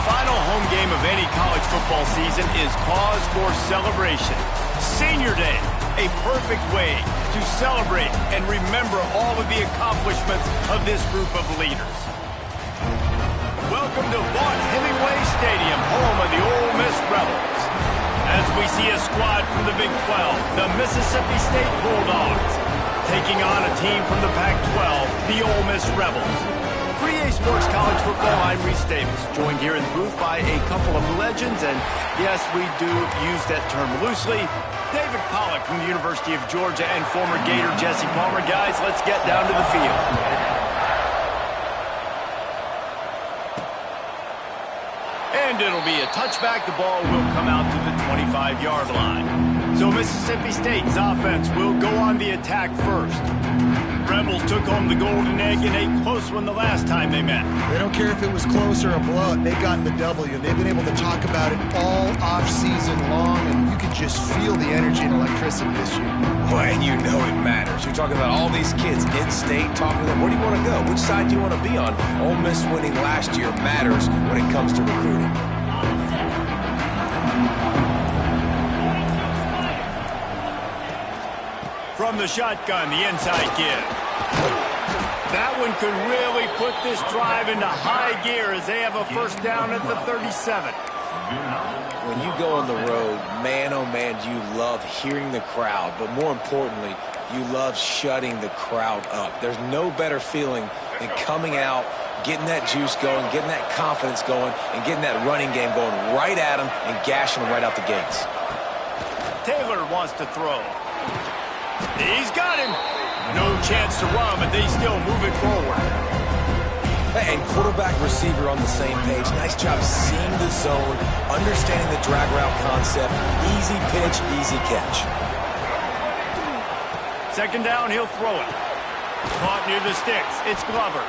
final home game of any college football season is cause for celebration. Senior Day, a perfect way to celebrate and remember all of the accomplishments of this group of leaders. Welcome to Vaught-Hemingway Stadium, home of the Ole Miss Rebels. As we see a squad from the Big 12, the Mississippi State Bulldogs, taking on a team from the Pac-12, the Ole Miss Rebels. For EA Sports College Football, I'm Reese Davis, joined here in the booth by a couple of legends, and yes, we do use that term loosely. David Pollack from the University of Georgia and former Gator Jesse Palmer. Guys, let's get down to the field. And it'll be a touchback. The ball will come out to the 25-yard line. So Mississippi State's offense will go on the attack first. Rebels took home the golden egg in a close one the last time they met. They don't care if it was close or a blowout. They got the W. They've been able to talk about it all off-season long, and you can just feel the energy and electricity this year. Well, and you know it matters. You're talking about all these kids in-state talking to them. Where do you want to go? Which side do you want to be on? Ole Miss winning last year matters when it comes to recruiting. From the shotgun, the inside give. That one could really put this drive into high gear as they have a first down at the 37. When you go on the road, man, oh man, you love hearing the crowd. But more importantly, you love shutting the crowd up. There's no better feeling than coming out, getting that juice going, getting that confidence going, and getting that running game going right at them and gashing them right out the gates. Taylor wants to throw. He's got him. No chance to run, but they still move it forward. And quarterback receiver on the same page. Nice job seeing the zone, understanding the drag route concept. Easy pitch, easy catch. Second down, he'll throw it. Caught near the sticks. It's Glover.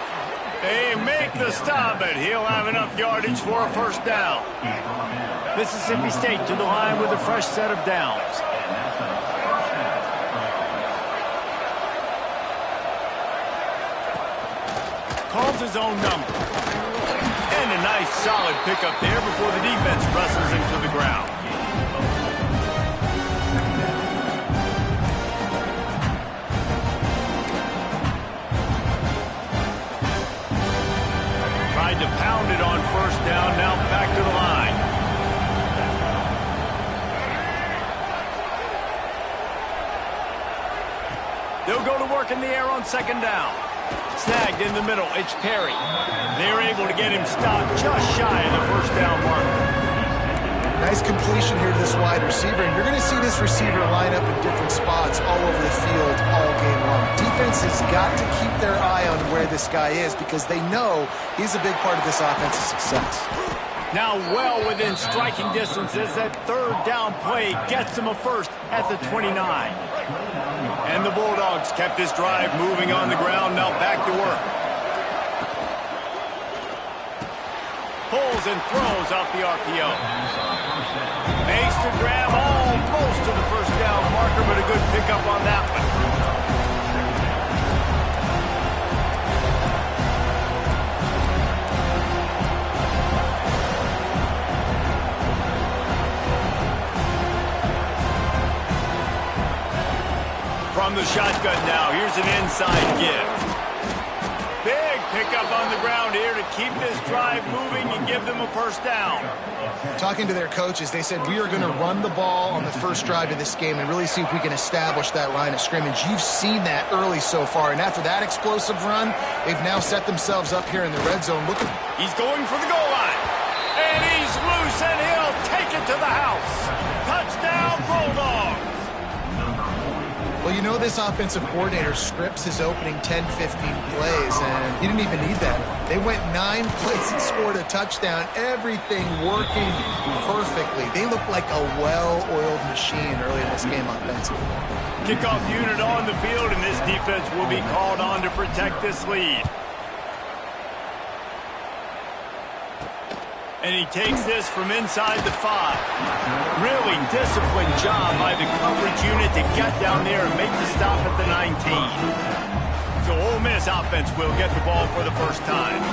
They make the stop, but he'll have enough yardage for a first down. Mississippi State to the line with a fresh set of downs. Calls his own number. And a nice solid pickup there before the defense wrestles him to the ground. Tried to pound it on first down, now back to the line. They'll go to work in the air on second down. Snagged in the middle, it's Perry. They're able to get him stopped just shy of the first down marker. Nice completion here to this wide receiver, and you're going to see this receiver line up in different spots all over the field all game long. Defense has got to keep their eye on where this guy is because they know he's a big part of this offensive success. Now well within striking distance as that third down play gets him a first at the 29. And the Bulldogs kept this drive moving on the ground, now back to work. Pulls and throws off the RPO. Makes the grab almost to the first down marker, but a good pickup on that one. From the shotgun now, here's an inside give. Big pickup on the ground here to keep this drive moving and give them a first down. Talking to their coaches, they said we are going to run the ball on the first drive of this game and really see if we can establish that line of scrimmage. You've seen that early so far, and after that explosive run, they've now set themselves up here in the red zone. Look at, he's going for the goal line, and he's loose, and he'll take it to the house. Touchdown, Bulldogs. Well, you know this offensive coordinator scripts his opening 10, 15 plays, and he didn't even need that. They went 9 plays and scored a touchdown, everything working perfectly. They look like a well-oiled machine early in this game offensively. Kickoff unit on the field, and this defense will be called on to protect this lead. And he takes this from inside the 5. Really disciplined job by the coverage unit to get down there and make the stop at the 19. So Ole Miss offense will get the ball for the first time.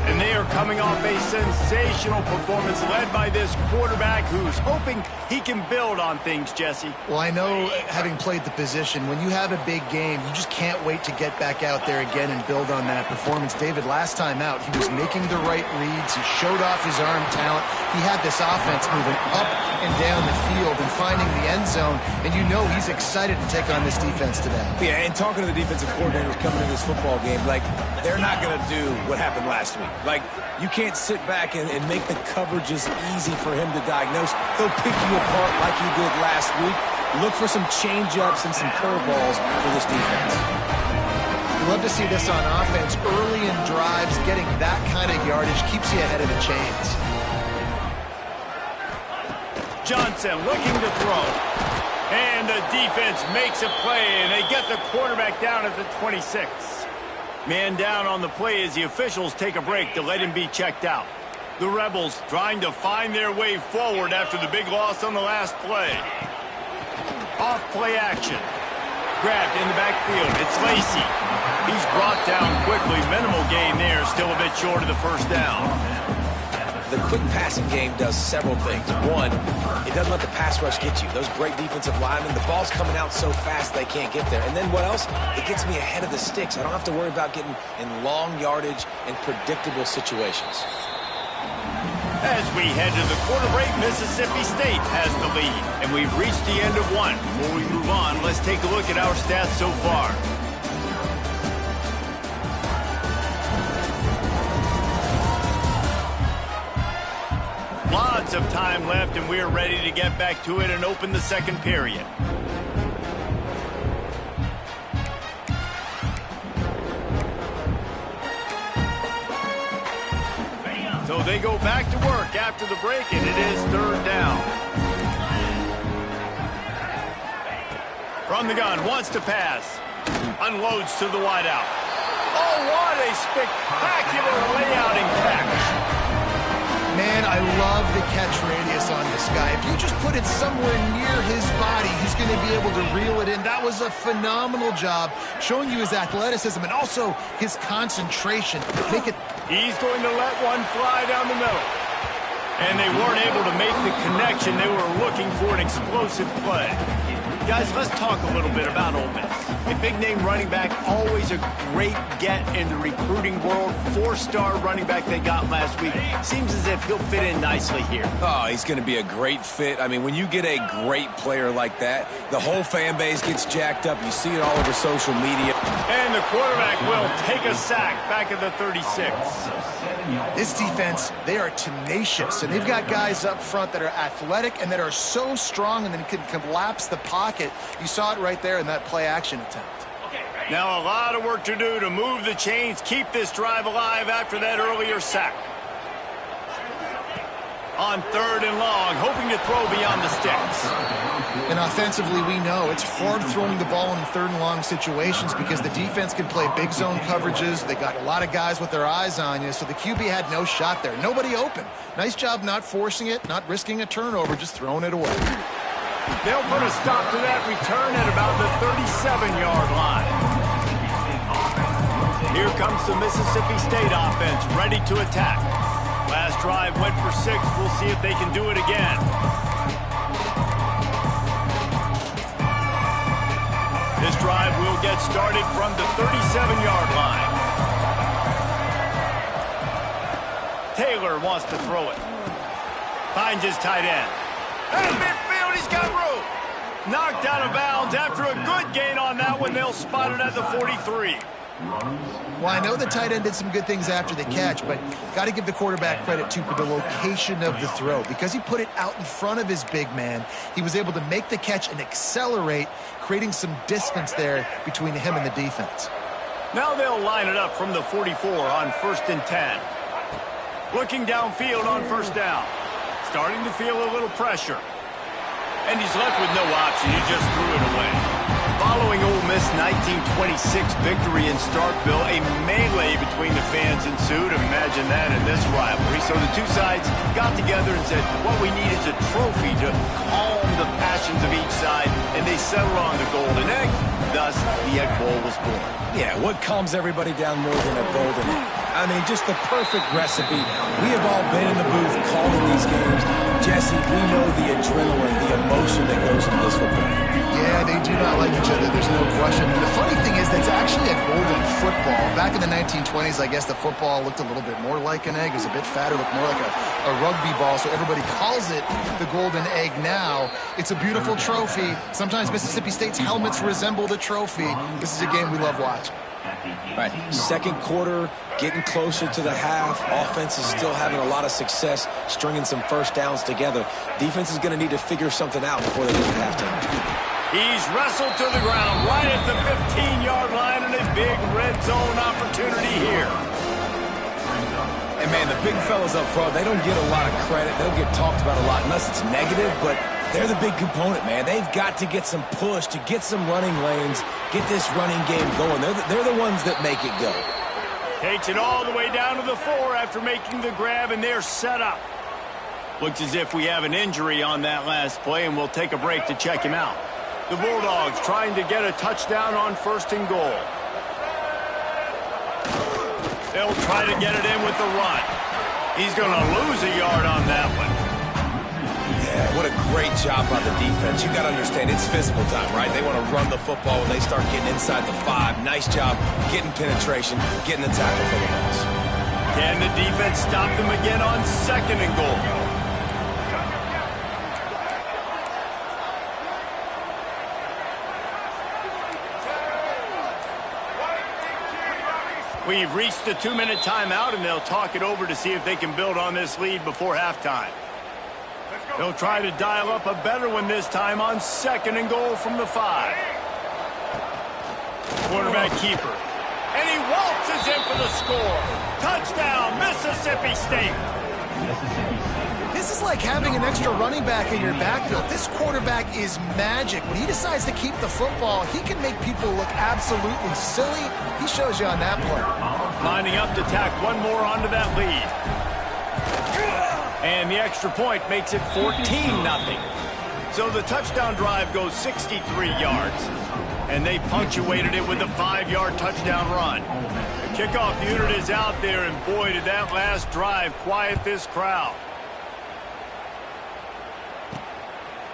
And they are coming off a sensational performance led by this quarterback who's hoping he can build on things, Jesse. Well, I know, having played the position, when you have a big game, you just can't wait to get back out there again and build on that performance. David, last time out, he was making the right reads. He showed off his arm talent. He had this offense moving up and down the field and finding the end zone, and you know he's excited to take on this defense today. Yeah, and talking to the defensive coordinators coming into this football game, like, they're not going to do what happened last week. Like, you can't sit back and make the coverages easy for him to diagnose. He'll pick you apart like he did last week. Look for some change-ups and some curveballs for this defense. You love to see this on offense. Early in drives, getting that kind of yardage keeps you ahead of the chains. Johnson looking to throw. And the defense makes a play, and they get the quarterback down at the 26. Man down on the play as the officials take a break to let him be checked out. The Rebels trying to find their way forward after the big loss on the last play. Off play action. Grabbed in the backfield. It's Lacy. He's brought down quickly. Minimal gain there. Still a bit short of the first down. The quick passing game does several things. One, it doesn't let the pass rush get you. Those great defensive linemen, the ball's coming out so fast they can't get there. And then what else? It gets me ahead of the sticks. I don't have to worry about getting in long yardage and predictable situations. As we head to the quarter break, Mississippi State has the lead. And we've reached the end of one. Before we move on, let's take a look at our stats so far. Lots of time left, and we're ready to get back to it and open the second period. So they go back to work after the break, and it is third down. From the gun, wants to pass. Unloads to the wideout. Oh, what a spectacular layout and catch. Man, I love the catch radius on this guy. If you just put it somewhere near his body, he's going to be able to reel it in. That was a phenomenal job, showing you his athleticism and also his concentration. He's going to let one fly down the middle. And they weren't able to make the connection. They were looking for an explosive play. Guys, let's talk a little bit about Ole Miss. A big-name running back, always a great get in the recruiting world. Four-star running back they got last week. Seems as if he'll fit in nicely here. Oh, he's going to be a great fit. I mean, when you get a great player like that, the whole fan base gets jacked up. You see it all over social media. And the quarterback will take a sack back at the 36. This defense, they are tenacious, and they've got guys up front that are athletic and that are so strong and then can collapse the pocket. You saw it right there in that play-action attempt. Now a lot of work to do to move the chains, keep this drive alive after that earlier sack. On third and long, hoping to throw beyond the sticks. And offensively, we know it's hard throwing the ball in third and long situations because the defense can play big zone coverages. They got a lot of guys with their eyes on you, so the QB had no shot there. Nobody open. Nice job not forcing it, not risking a turnover, just throwing it away. They'll put a stop to that return at about the 37-yard line. Here comes the Mississippi State offense, ready to attack. Last drive went for 6. We'll see if they can do it again. This drive will get started from the 37-yard line. Taylor wants to throw it. Finds his tight end. At midfield, he's got room. Knocked out of bounds after a good gain on that one. They'll spot it at the 43. Well, I know the tight end did some good things after the catch, but got to give the quarterback credit, too, for the location of the throw. Because he put it out in front of his big man, he was able to make the catch and accelerate, creating some distance there between him and the defense. Now they'll line it up from the 44 on 1st and 10. Looking downfield on first down. Starting to feel a little pressure. And he's left with no option. He just threw it away. Following Ole Miss' 1926 victory in Starkville, a melee between the fans ensued. Imagine that in this rivalry. So the two sides got together and said, what we need is a trophy to calm the passions of each side and they settled on the golden egg. Thus, the Egg Bowl was born. Yeah, what calms everybody down more than a golden egg? I mean, just the perfect recipe. We have all been in the booth calling these games. Jesse, we know the adrenaline, the emotion that goes into this football. Yeah, they do not like each other, there's no question. And the funny thing is, that's actually a golden football. Back in the 1920s, I guess the football looked a little bit more like an egg. It was a bit fatter, looked more like a rugby ball, so everybody calls it the golden egg now. It's a beautiful trophy. Sometimes Mississippi State's helmets resemble the trophy. This is a game we love watching. Right, second quarter, getting closer to the half. Offense is still having a lot of success stringing some first downs together. Defense is going to need to figure something out before they get to halftime. He's wrestled to the ground right at the 15-yard line, and a big red zone opportunity here. And, man, the big fellas up front, they don't get a lot of credit. They don't get talked about a lot unless it's negative, but they're the big component, man. They've got to get some push, to get some running lanes, get this running game going. They're the ones that make it go. Takes it all the way down to the 4 after making the grab, and they're set up. Looks as if we have an injury on that last play, and we'll take a break to check him out. The Bulldogs trying to get a touchdown on 1st and goal. They'll try to get it in with the run. He's going to lose a yard on that one. Yeah, what a great job by the defense. You got to understand, it's physical time, right? They want to run the football when they start getting inside the 5. Nice job getting penetration, getting the tackle for the loss. Can the defense stop them again on 2nd and goal? We've reached the 2-minute timeout, and they'll talk it over to see if they can build on this lead before halftime. They'll try to dial up a better one this time on 2nd and goal from the 5. Quarterback keeper. And he waltzes in for the score. Touchdown, Mississippi State. This is like having an extra running back in your backfield. This quarterback is magic. When he decides to keep the football, he can make people look absolutely silly. He shows you on that play. Lining up to tack one more onto that lead. And the extra point makes it 14-0. So the touchdown drive goes 63 yards. And they punctuated it with a 5-yard touchdown run. The kickoff unit is out there, and boy, did that last drive quiet this crowd.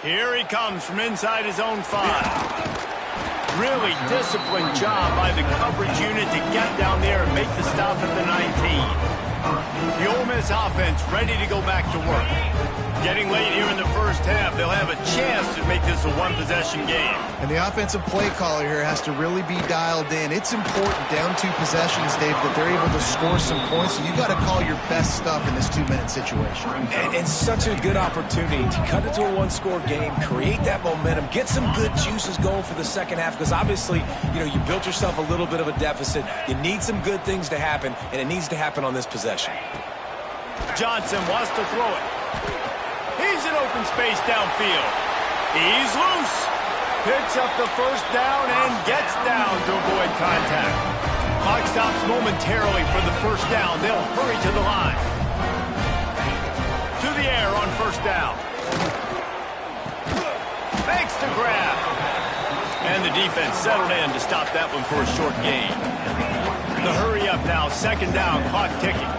Here he comes from inside his own 5. Really disciplined job by the coverage unit to get down there and make the stop at the 19. The Ole Miss offense ready to go back to work. Getting late here in the first half, they'll have a chance to make this a one-possession game. And the offensive play caller here has to really be dialed in. It's important down 2 possessions, Dave, that they're able to score some points. So you got to call your best stuff in this 2-minute situation. And such a good opportunity to cut it to a 1-score game, create that momentum, get some good juices going for the second half, because obviously, you built yourself a little bit of a deficit. You need some good things to happen, and it needs to happen on this possession. Johnson wants to throw it. He's in open space downfield. He's loose. Picks up the first down and gets down to avoid contact. Clock stops momentarily for the first down. They'll hurry to the line. To the air on 1st down. Makes the grab. And the defense settled in to stop that one for a short gain. The hurry up now. 2nd down. Clock ticking.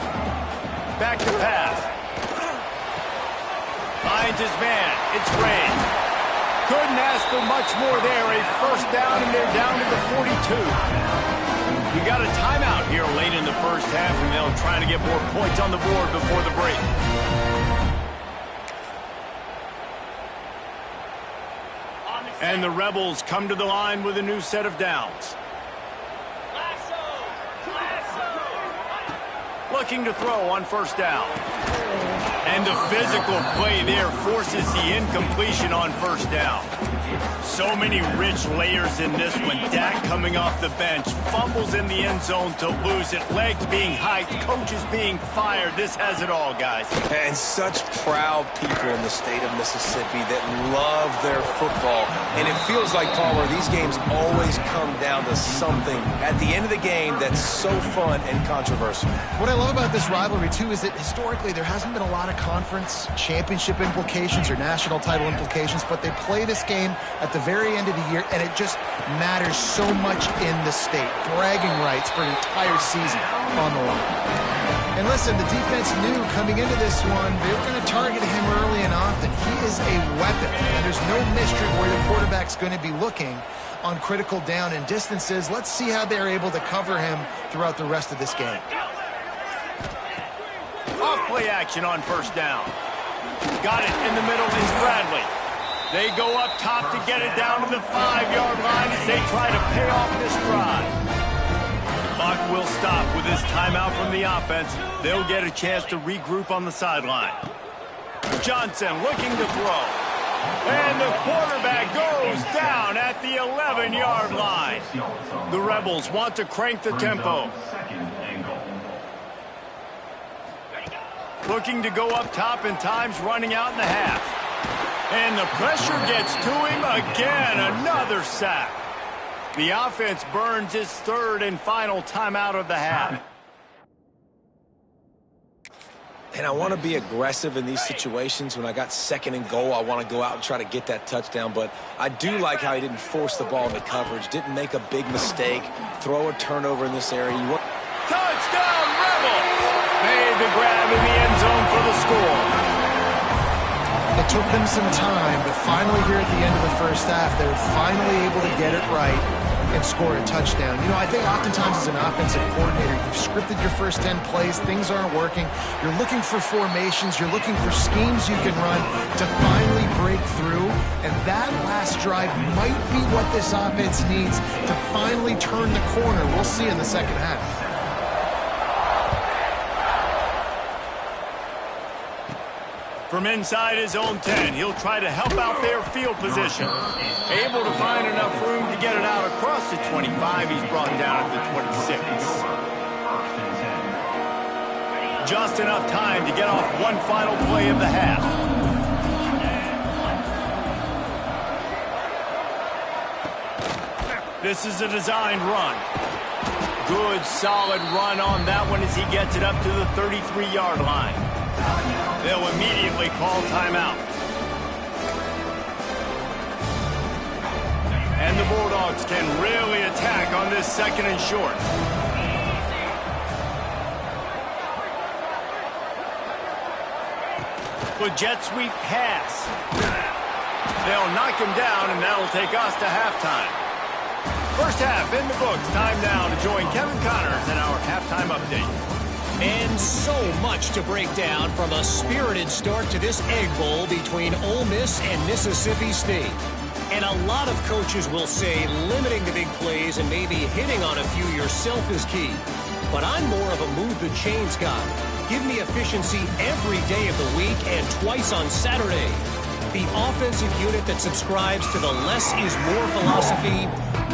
Back to pass. Finds his man. It's Ray. Couldn't ask for much more there. A 1st down, and they're down to the 42. We got a timeout here late in the first half, and they'll try to get more points on the board before the break. And the Rebels come to the line with a new set of downs. Looking to throw on 1st down. And the physical play there forces the incompletion on 1st down. So many rich layers in this one. Dak coming off the bench, fumbles in the end zone to lose it, legs being hiked, coaches being fired. This has it all, guys. And such proud people in the state of Mississippi that love their football. And it feels like, Palmer, these games always come down to something at the end of the game that's so fun and controversial. What I love about this rivalry, too, is that historically there hasn't been a lot of of conference championship implications or national title implications, but they play this game at the very end of the year, and it just matters so much in the state. Bragging rights for an entire season on the line. And listen, the defense knew coming into this one, they were going to target him early and often. He is a weapon, and there's no mystery where the quarterback's going to be looking on critical down and distances. Let's see how they're able to cover him throughout the rest of this game. Off play action on first down. Got it in the middle is Bradley. They go up top to get it down to the 5-yard line as they try to pay off this drive. Clock will stop with this timeout from the offense. They'll get a chance to regroup on the sideline. Johnson looking to throw. And the quarterback goes down at the 11-yard line. The Rebels want to crank the tempo. Looking to go up top, and time's running out in the half. And the pressure gets to him again. Another sack. The offense burns its third and final timeout of the half. And I want to be aggressive in these situations. When I got second and goal, I want to go out and try to get that touchdown. But I do like how he didn't force the ball into coverage, didn't make a big mistake, throw a turnover in this area. Touchdown, Rebels! Made the grab in the end zone for the score. It took them some time, but finally here at the end of the first half, they were finally able to get it right and score a touchdown. You know, I think oftentimes as an offensive coordinator, you've scripted your first 10 plays, things aren't working. You're looking for formations, you're looking for schemes you can run to finally break through, and that last drive might be what this offense needs to finally turn the corner. We'll see in the second half. From inside his own 10, he'll try to help out their field position. Able to find enough room to get it out across the 25. He's brought down at the 26. Just enough time to get off one final play of the half. This is a designed run. Good, solid run on that one as he gets it up to the 33-yard line. They'll immediately call timeout. And the Bulldogs can really attack on this second and short. With jet sweep pass. They'll knock him down, and that'll take us to halftime. First half in the books. Time now to join Kevin Connors in our halftime update. And so much to break down from a spirited start to this Egg Bowl between Ole Miss and Mississippi State. And a lot of coaches will say limiting the big plays and maybe hitting on a few yourself is key. But I'm more of a move the chains guy. Give me efficiency every day of the week and twice on Saturday. The offensive unit that subscribes to the less is more philosophy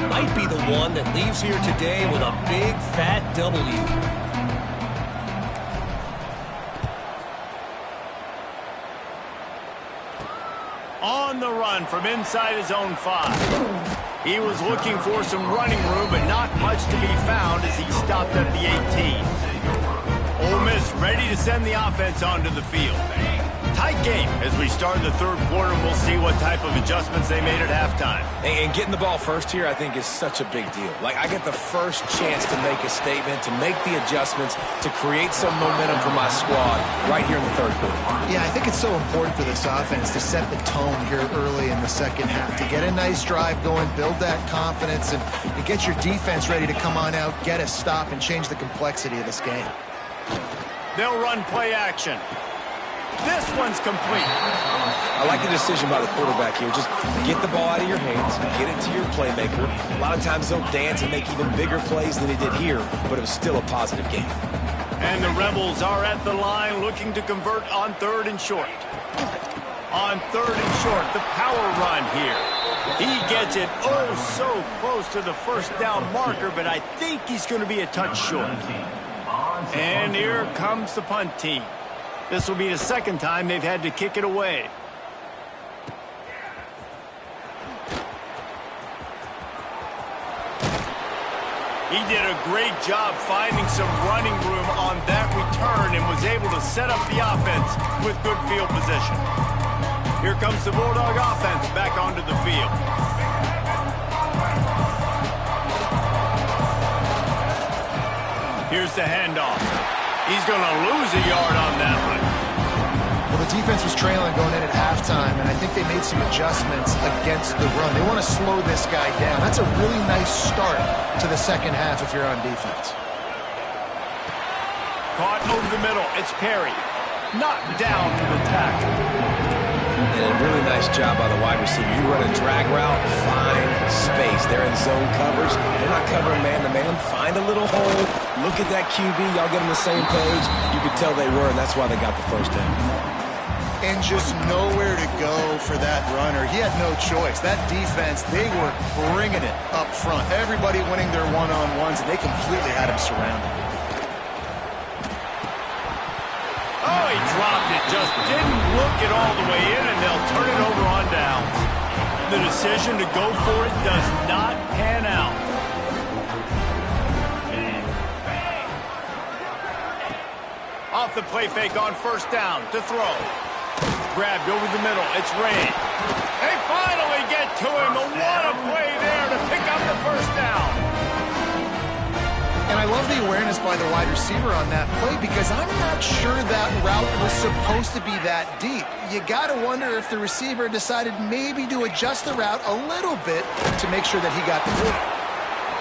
might be the one that leaves here today with a big fat W. On the run from inside his own 5. He was looking for some running room, but not much to be found as he stopped at the 18. Ole Miss ready to send the offense onto the field. Tight game as we start the third quarter. We'll see what type of adjustments they made at halftime. And getting the ball first here, I think, is such a big deal. Like, I get the first chance to make a statement, to make the adjustments, to create some momentum for my squad right here in the third quarter. Yeah, I think it's so important for this offense to set the tone here early in the second half, to get a nice drive going, build that confidence, and to get your defense ready to come on out, get a stop, and change the complexity of this game. They'll run play action. This one's complete. I like the decision by the quarterback here. Just get the ball out of your hands, get it to your playmaker. A lot of times they'll dance and make even bigger plays than he did here, but it was still a positive game. And the Rebels are at the line looking to convert on third and short. On third and short, the power run here. He gets it oh so close to the first down marker, but I think he's going to be a touch short. And here comes the punt team. This will be the second time they've had to kick it away. He did a great job finding some running room on that return and was able to set up the offense with good field position. Here comes the Bulldog offense back onto the field. Here's the handoff. He's going to lose a yard on that one. Well, the defense was trailing going in at halftime, and I think they made some adjustments against the run. They want to slow this guy down. That's a really nice start to the second half if you're on defense. Caught over the middle. It's Perry. Knocked down for the tackle. And a really nice job by the wide receiver. You run a drag route, find space. They're in zone coverage. They're not covering man-to-man. Find a little hole. Look at that QB. Y'all get on the same page. You could tell they were, and that's why they got the first down. And just nowhere to go for that runner. He had no choice. That defense, they were bringing it up front. Everybody winning their one-on-ones, and they completely had him surrounded. Oh, he dropped it. Just didn't look it all the way in, and they'll turn it over on down. The decision to go for it does not pan out. Off the play fake on first down to throw. Grabbed over the middle. It's Rain. They finally get to him. What a play there to pick up the first down. And I love the awareness by the wide receiver on that play because I'm not sure that route was supposed to be that deep. You got to wonder if the receiver decided maybe to adjust the route a little bit to make sure that he got the field.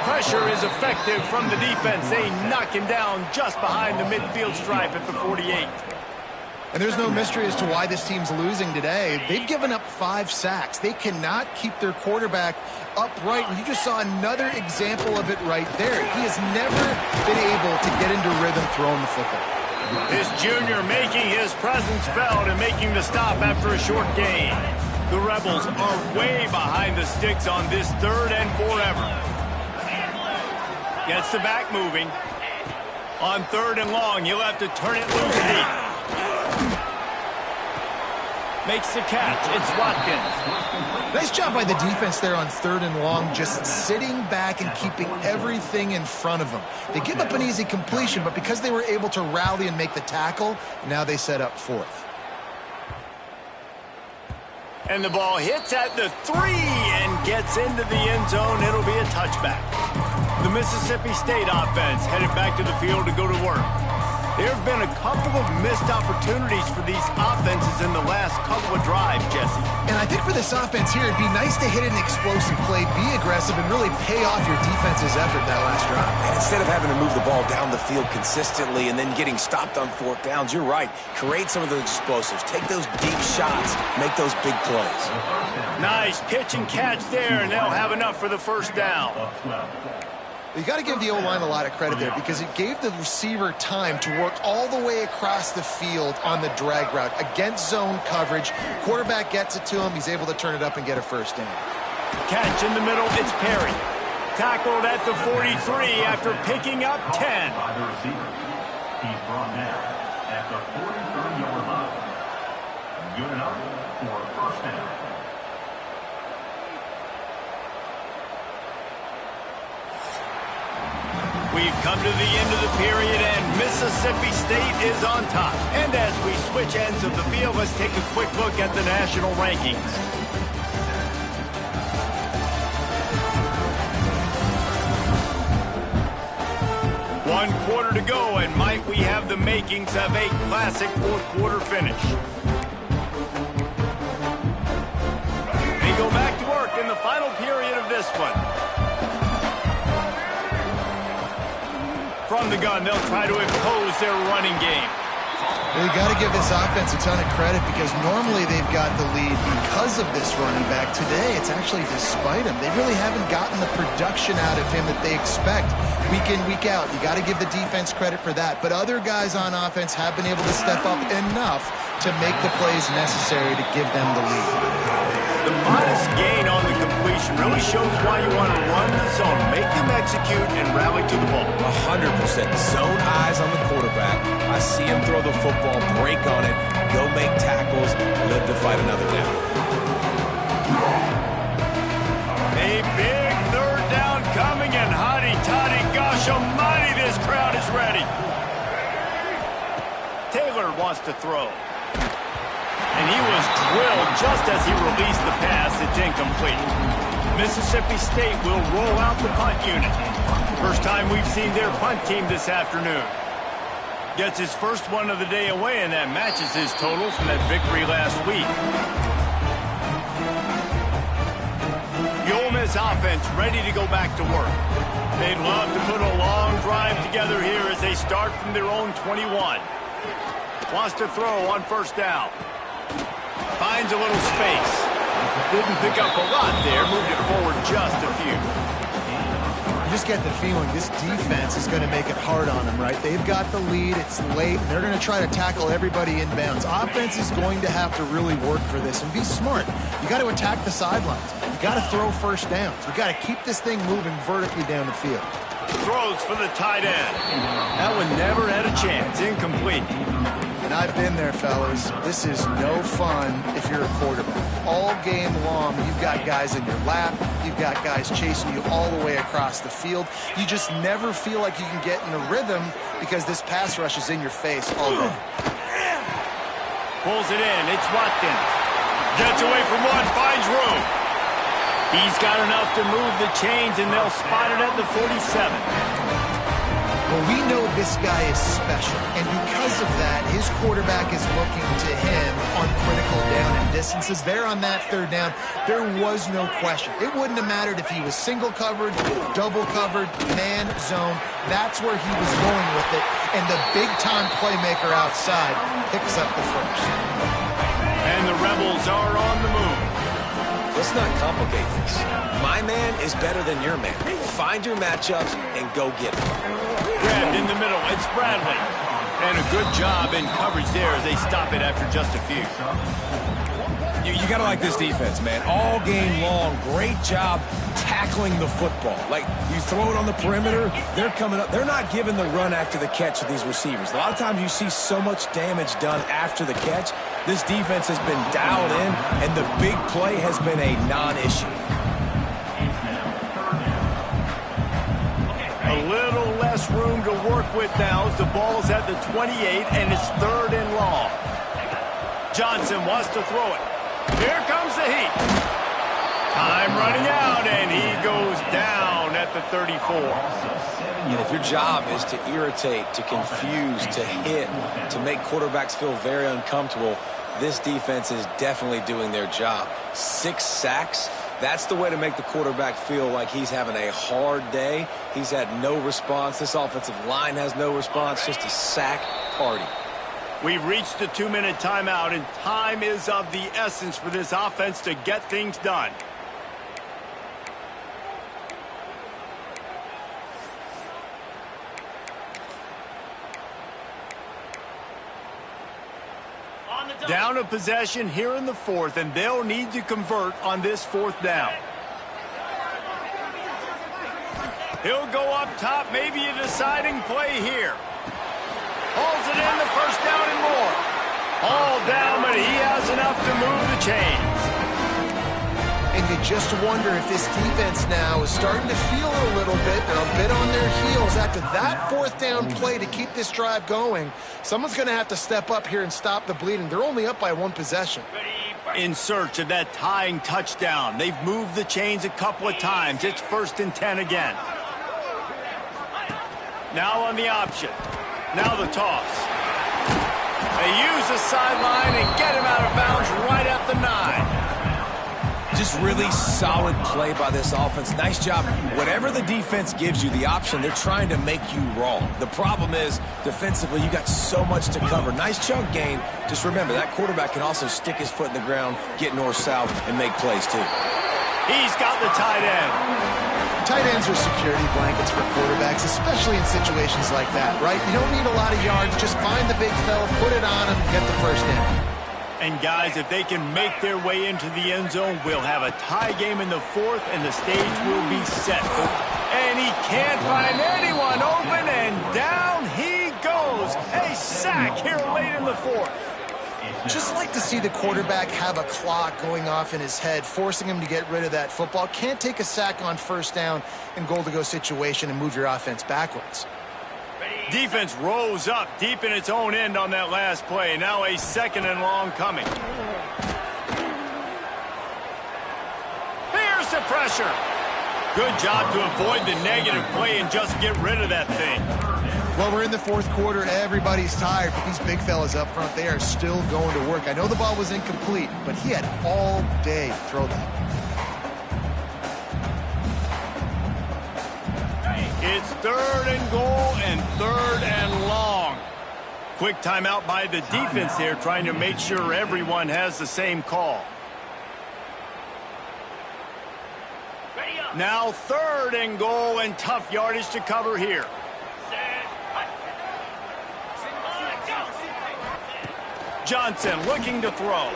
Pressure is effective from the defense. They knock him down just behind the midfield stripe at the 48. And there's no mystery as to why this team's losing today. They've given up 5 sacks. They cannot keep their quarterback upright. And you just saw another example of it right there. He has never been able to get into rhythm throwing the football. This junior making his presence felt and making the stop after a short gain. The Rebels are way behind the sticks on this 3rd and forever. Gets the back moving. On 3rd and long, he'll have to turn it loose deep. Makes the catch. It's Watkins. Nice job by the defense there on 3rd and long, just sitting back and keeping everything in front of them. They give up an easy completion, but because they were able to rally and make the tackle, now they set up 4th. And the ball hits at the 3 and gets into the end zone. It'll be a touchback. The Mississippi State offense headed back to the field to go to work. There have been a couple of missed opportunities for these offenses in the last couple of drives, Jesse. And I think for this offense here, it'd be nice to hit an explosive play, be aggressive, and really pay off your defense's effort that last drive. And instead of having to move the ball down the field consistently and then getting stopped on 4th downs, you're right. Create some of those explosives. Take those deep shots. Make those big plays. Nice pitch and catch there, and they'll have enough for the first down. You got to give the O-line a lot of credit there because it gave the receiver time to work all the way across the field on the drag route against zone coverage. Quarterback gets it to him. He's able to turn it up and get a first down. Catch in the middle. It's Perry. Tackled at the 43 after picking up 10. By the receiver. He's brought down at the 43-yard line. Good enough for a first down. We've come to the end of the period, and Mississippi State is on top. And as we switch ends of the field, let's take a quick look at the national rankings. One quarter to go, and might we have the makings of a classic 4th quarter finish. They go back to work in the final period of this one. From the gun, they'll try to impose their running game. Well, you got to give this offense a ton of credit because normally they've got the lead because of this running back. Today, it's actually despite him. They really haven't gotten the production out of him that they expect week in, week out. You got to give the defense credit for that. But other guys on offense have been able to step up enough to make the plays necessary to give them the lead. The modest gain on the completion really shows why you want to run the zone, make them execute, and rally to the ball. 100%. Zone eyes on the quarterback. I see him throw the football, break on it, go make tackles, live to fight another down. A big 3rd down coming, and Hotty Toddy got Dillard wants to throw. And he was drilled just as he released the pass. It's incomplete. Mississippi State will roll out the punt unit. First time we've seen their punt team this afternoon. Gets his first one of the day away, and that matches his total from that victory last week. The Ole Miss offense ready to go back to work. They'd love to put a long drive together here as they start from their own 21. Wants to throw on first down. Finds a little space. Didn't pick up a lot there. Moved it forward just a few. You just get the feeling this defense is going to make it hard on them, right? They've got the lead. It's late, and they're going to try to tackle everybody inbounds. Offense is going to have to really work for this and be smart. You got to attack the sidelines. You got to throw first downs. You got to keep this thing moving vertically down the field. Throws for the tight end. That one never had a chance. Incomplete. And I've been there, fellas. This is no fun if you're a quarterback. All game long, you've got guys in your lap. You've got guys chasing you all the way across the field. You just never feel like you can get in a rhythm because this pass rush is in your face all day. Pulls it in. It's Watkins. Gets away from one. Finds room. He's got enough to move the chains, and they'll spot it at the 47. Well, we know this guy is special, and because of that, his quarterback is looking to him on critical down and distances. There on that third down, there was no question. It wouldn't have mattered if he was single covered, double covered, man, zone. That's where he was going with it, and the big-time playmaker outside picks up the first. And the Rebels are on the move. Let's not complicate this. My man is better than your man. Find your matchups and go get them. Grabbed in the middle. It's Bradley. And a good job in coverage there as they stop it after just a few. You got to like this defense, man. All game long, great job tackling the football. Like, you throw it on the perimeter, they're coming up. They're not giving the run after the catch to these receivers. A lot of times you see so much damage done after the catch. This defense has been dialed in, and the big play has been a non-issue. A little less room to work with now as the ball's at the 28, and it's 3rd and long. Johnson wants to throw it. Here comes the heat. Time running out, and he goes down at the 34. And if your job is to irritate, to confuse, to hit, to make quarterbacks feel very uncomfortable, this defense is definitely doing their job. 6 sacks, that's the way to make the quarterback feel like he's having a hard day. He's had no response. This offensive line has no response, just a sack party. We've reached the 2-minute timeout, and time is of the essence for this offense to get things done. Down a possession here in the 4th, and they'll need to convert on this 4th down. He'll go up top, maybe a deciding play here. Hauls it in, the first down and more. All down, but he has enough to move the chains. And you just wonder if this defense now is starting to feel a little bit. They're a bit on their heels after that 4th down play to keep this drive going. Someone's going to have to step up here and stop the bleeding. They're only up by 1 possession. In search of that tying touchdown. They've moved the chains a couple of times. It's 1st and 10 again. Now on the option. Now the toss. They use the sideline and get him out of bounds right at the 9. Just really solid play by this offense. Nice job. Whatever the defense gives you the option, they're trying to make you wrong. The problem is, defensively, you got so much to cover. Nice chunk gain. Just remember, that quarterback can also stick his foot in the ground, get north-south, and make plays too. He's got the tight end. Tight ends are security blankets for quarterbacks, especially in situations like that, right? You don't need a lot of yards. Just find the big fella, put it on him, get the first down. And guys, if they can make their way into the end zone, we'll have a tie game in the 4th, and the stage will be set. And he can't find anyone open, and down he goes. A sack here late in the 4th. Just like to see the quarterback have a clock going off in his head, forcing him to get rid of that football. Can't take a sack on first down in goal-to-go situation and move your offense backwards. Ready, Defense rose up deep in its own end on that last play. Now a 2nd and long coming. Here's the pressure. Good job to avoid the negative play and just get rid of that thing. Well, we're in the 4th quarter. Everybody's tired, but these big fellas up front, they are still going to work. I know the ball was incomplete, but he had all day to throw that. It's 3rd and goal and 3rd and long. Quick timeout by the defense there, trying to make sure everyone has the same call. Now 3rd and goal and tough yardage to cover here. Johnson looking to throw.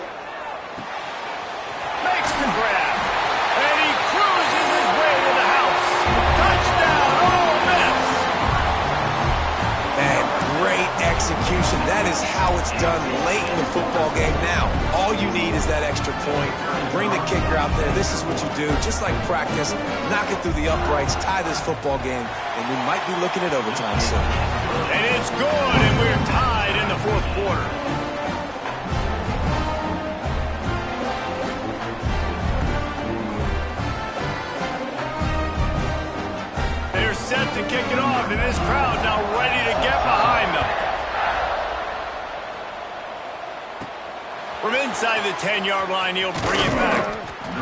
Makes the grab. And he cruises his way to the house. Touchdown, Ole Miss! Man, great execution. That is how it's done late in the football game now. All you need is that extra point. Bring the kicker out there. This is what you do. Just like practice, knock it through the uprights, tie this football game, and we might be looking at overtime soon. And it's good, and we're tied in the 4th quarter. Set to kick it off, and this crowd now ready to get behind them. From inside the 10-yard line, he'll bring it back.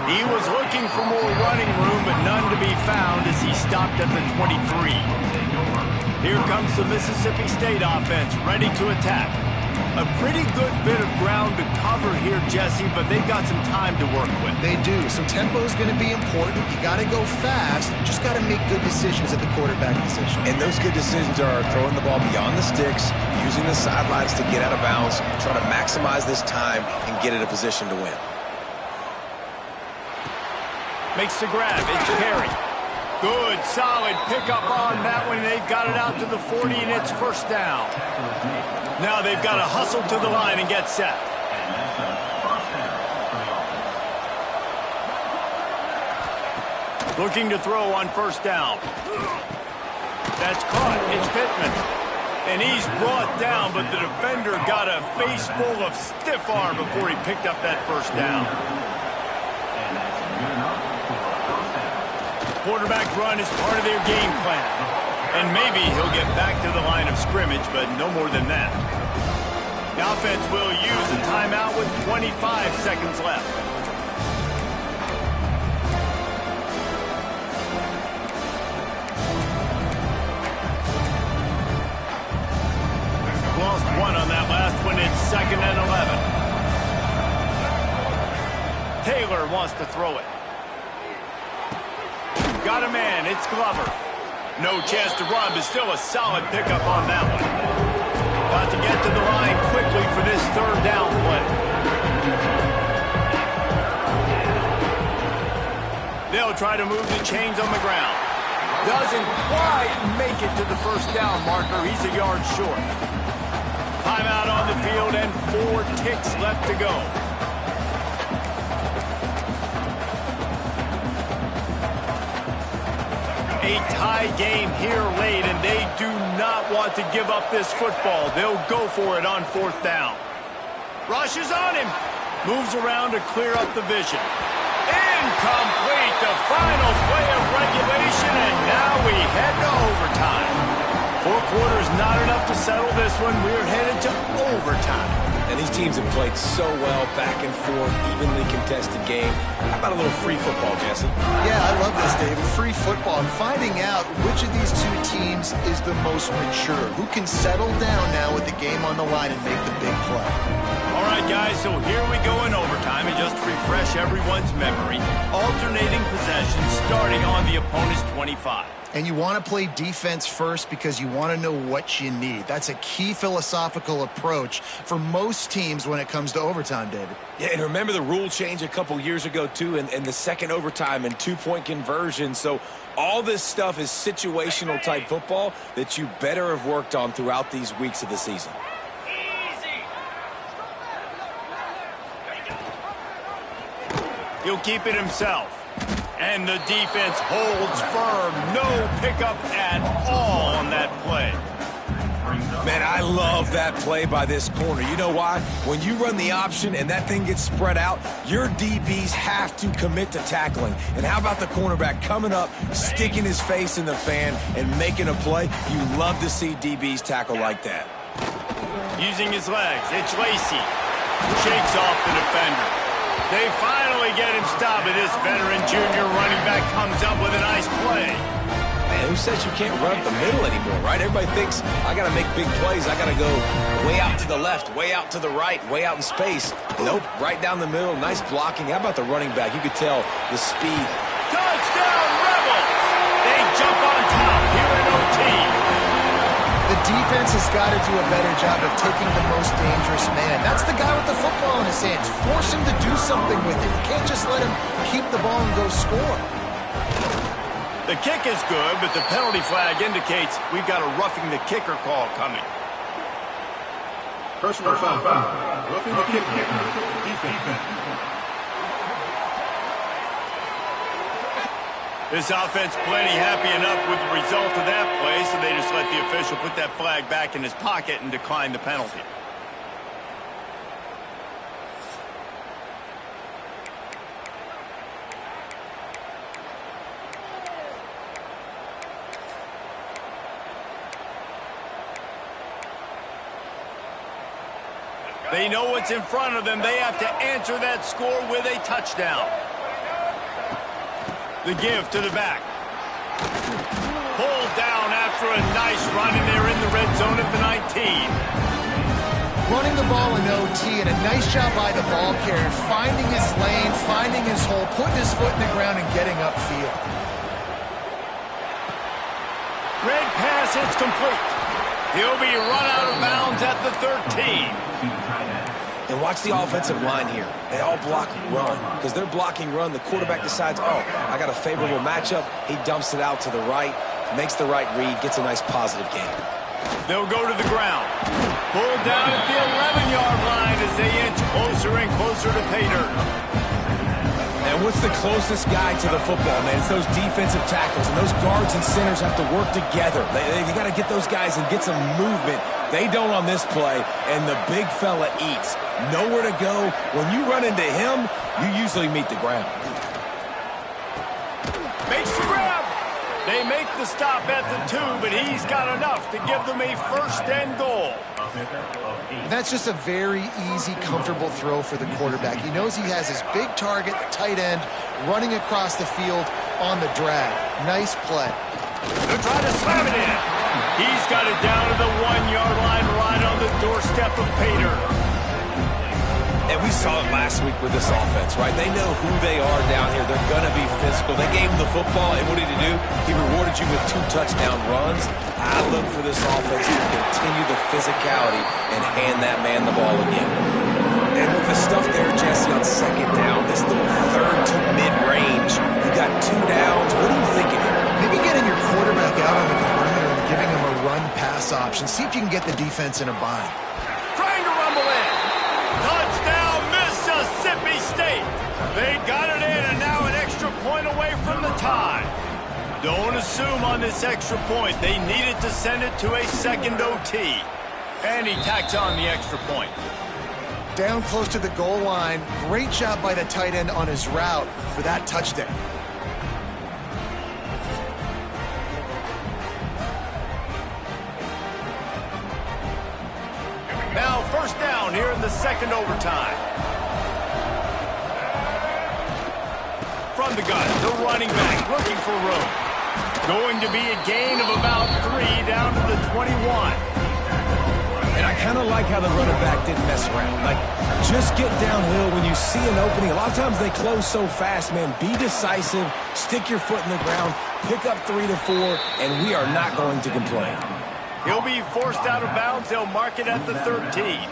He was looking for more running room, but none to be found as he stopped at the 23. Here comes the Mississippi State offense, ready to attack. A pretty good bit of ground to cover here, Jesse, but they've got some time to work with. They do. So tempo is going to be important. You got to go fast. You just got to make good decisions at the quarterback position. And those good decisions are throwing the ball beyond the sticks, using the sidelines to get out of bounds, trying to maximize this time and get in a position to win. Makes the grab. It's Perry. Good, solid pickup on that one. They've got it out to the 40, and it's 1st down. Now they've got to hustle to the line and get set. Looking to throw on 1st down. That's caught. It's Pittman. And he's brought down, but the defender got a face full of stiff arm before he picked up that 1st down. Quarterback run is part of their game plan. And maybe he'll get back to the line of scrimmage, but no more than that. The offense will use a timeout with 25 seconds left. Lost one on that last one. It's 2nd and 11. Taylor wants to throw it. Got a man. It's Glover. No chance to run, but still a solid pickup on that one. Got to get to the line quickly for this 3rd down play. They'll try to move the chains on the ground. Doesn't quite make it to the 1st down marker. He's a yard short. Timeout on the field and 4 ticks left to go. A tie game here late, and they do not want to give up this football. They'll go for it on 4th down. Rushes on him. Moves around to clear up the vision. Incomplete. The final play of regulation, and now we head to overtime. 4 quarters not enough to settle this one. We're headed to overtime. And these teams have played so well, back and forth, evenly contested game. How about a little free football, Jesse? Yeah, I love this, David. Free football. And finding out which of these 2 teams is the most mature. Who can settle down now with the game on the line and make the big play. All right, guys, so here we go in overtime. And just to refresh everyone's memory, alternating possessions starting on the opponent's 25. And you want to play defense first because you want to know what you need. That's a key philosophical approach for most teams when it comes to overtime, David. Yeah, and remember the rule change a couple years ago, too, and the second overtime and 2-point conversion. So all this stuff is situational type football that you better have worked on throughout these weeks of the season. He'll keep it himself. And the defense holds firm. No pickup at all on that play. Man, I love that play by this corner. You know why? When you run the option and that thing gets spread out, your DBs have to commit to tackling. And how about the cornerback coming up, sticking his face in the fan, and making a play? You love to see DBs tackle like that. Using his legs, it's Lacy. Shakes off the defender. They finally get him stopped, and this veteran junior running back comes up with a nice play. Man, who says you can't run up the middle anymore, right? Everybody thinks, I got to make big plays. I got to go way out to the left, way out to the right, way out in space. Nope, right down the middle, nice blocking. How about the running back? You could tell the speed. Touchdown, Rebels! They jump on top here in OT. The defense has got to do a better job of taking the most dangerous man. That's the guy with the football in his hands. Force him to do something with it. You can't just let him keep the ball and go score. The kick is good, but the penalty flag indicates we've got a roughing the kicker call coming. Personal foul. Roughing the kicker. Defense. This offense plenty happy enough with the result of that play, so they just let the official put that flag back in his pocket and decline the penalty. They know what's in front of them. They have to answer that score with a touchdown. The give to the back. Pulled down after a nice run, and they're in the red zone at the 19. Running the ball in OT, and a nice job by the ball carrier, finding his lane, finding his hole, putting his foot in the ground, and getting upfield. Red pass, it's complete. He'll be run out of bounds at the 13. And watch the offensive line here. They all block run. Because they're blocking run, the quarterback decides, oh, I got a favorable matchup. He dumps it out to the right, makes the right read, gets a nice positive gain. They'll go to the ground. Pulled down at the 11-yard line as they inch closer and closer to pay dirt. And what's the closest guy to the football, man? It's those defensive tackles, and those guards and centers have to work together. They got to get those guys and get some movement. They don't on this play, and the big fella eats. Nowhere to go. When you run into him, you usually meet the ground. Makes the grab. They make the stop at the 2, but he's got enough to give them a first and goal. That's just a very easy, comfortable throw for the quarterback. He knows he has his big target, the tight end, running across the field on the drag. Nice play. They're trying to slam it in. He's got it down to the 1-yard line right on the doorstep of Pater. And we saw it last week with this offense, right? They know who they are down here. They're going to be physical. They gave him the football, and what did he do? He rewarded you with 2 touchdown runs. I look for this offense to continue the physicality and hand that man the ball again. And with the stuff there, Jesse, on second down, this little third to mid-range, you got 2 downs. What are you thinking here? Maybe getting your quarterback out on the perimeter and giving him a run-pass option. See if you can get the defense in a bind. Trying to rumble in. Touchdown, Mississippi State. They got it in, and now an extra point away from the tie. Don't assume on this extra point. They needed to send it to a second OT. And he tacks on the extra point. Down close to the goal line. Great job by the tight end on his route for that touchdown. Now first down here in the second overtime. From the gun, the running back looking for room. Going to be a gain of about 3 down to the 21. And I kind of like how the running back didn't mess around. Like, just get downhill when you see an opening. A lot of times they close so fast, man. Be decisive, stick your foot in the ground, pick up 3 to 4, and we are not going to complain. He'll be forced out of bounds. They'll mark it at the 13.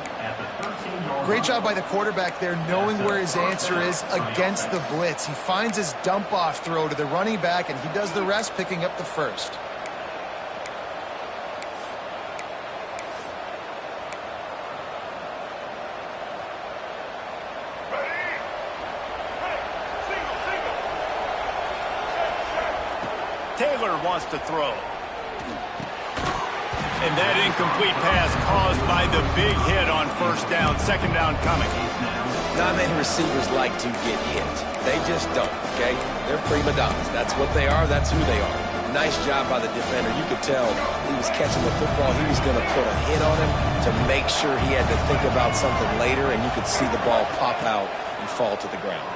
Great job by the quarterback there, knowing where his answer is against the blitz. He finds his dump-off throw to the running back, and he does the rest, picking up the first. Taylor wants to throw. And that incomplete pass caused by the big hit on first down, second down coming. Not many receivers like to get hit. They just don't, okay? They're prima donnas. That's what they are. That's who they are. Nice job by the defender. You could tell he was catching the football. He was going to put a hit on him to make sure he had to think about something later, and you could see the ball pop out and fall to the ground.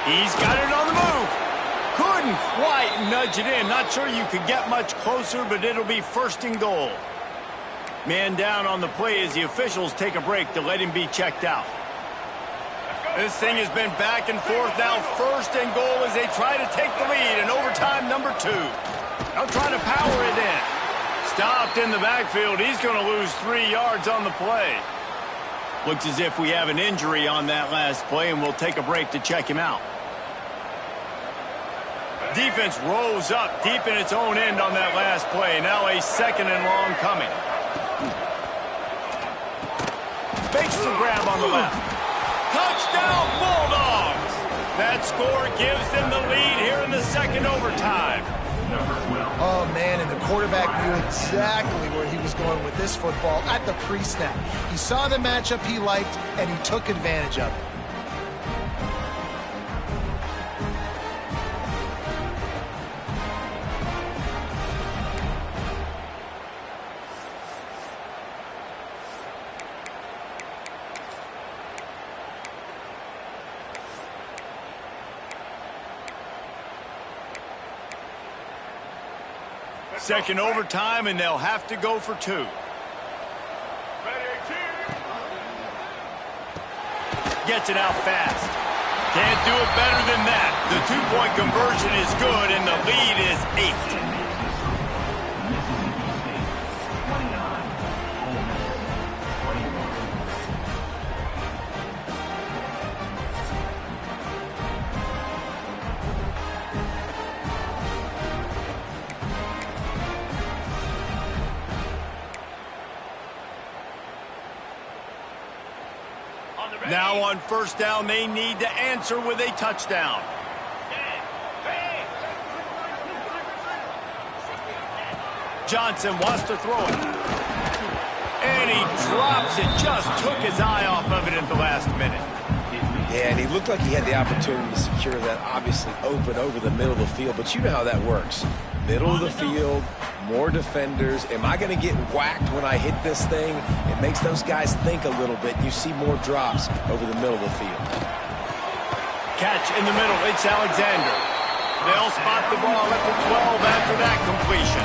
He's got it on the move. Couldn't quite nudge it in. Not sure you could get much closer, but it'll be first and goal. Man down on the play as the officials take a break to let him be checked out. This thing has been back and forth now. First and goal as they try to take the lead in overtime number 2. Now trying to power it in. Stopped in the backfield. He's going to lose 3 yards on the play. Looks as if we have an injury on that last play, and we'll take a break to check him out. Defense rose up deep in its own end on that last play. Now a second and long coming. Fakes the grab on the left. Touchdown, Bulldogs! That score gives them the lead here in the second overtime. Oh, man, and the quarterback knew exactly where he was going with this football at the pre-snap. He saw the matchup he liked, and he took advantage of it. Second overtime, and they'll have to go for 2. Gets it out fast. Can't do it better than that. The 2-point conversion is good, and the lead is 8. Now on first down, they need to answer with a touchdown. Johnson wants to throw it. And he drops it. Just took his eye off of it at the last minute. Yeah, and he looked like he had the opportunity to secure that obviously open over the middle of the field. But you know how that works. Middle of the field, more defenders. Am I going to get whacked when I hit this thing? It makes those guys think a little bit. You see more drops over the middle of the field. Catch in the middle. It's Alexander. They'll spot the ball at the 12 after that completion.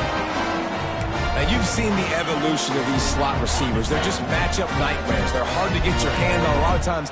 Now, you've seen the evolution of these slot receivers. They're just matchup nightmares. They're hard to get your hand on. A lot of times,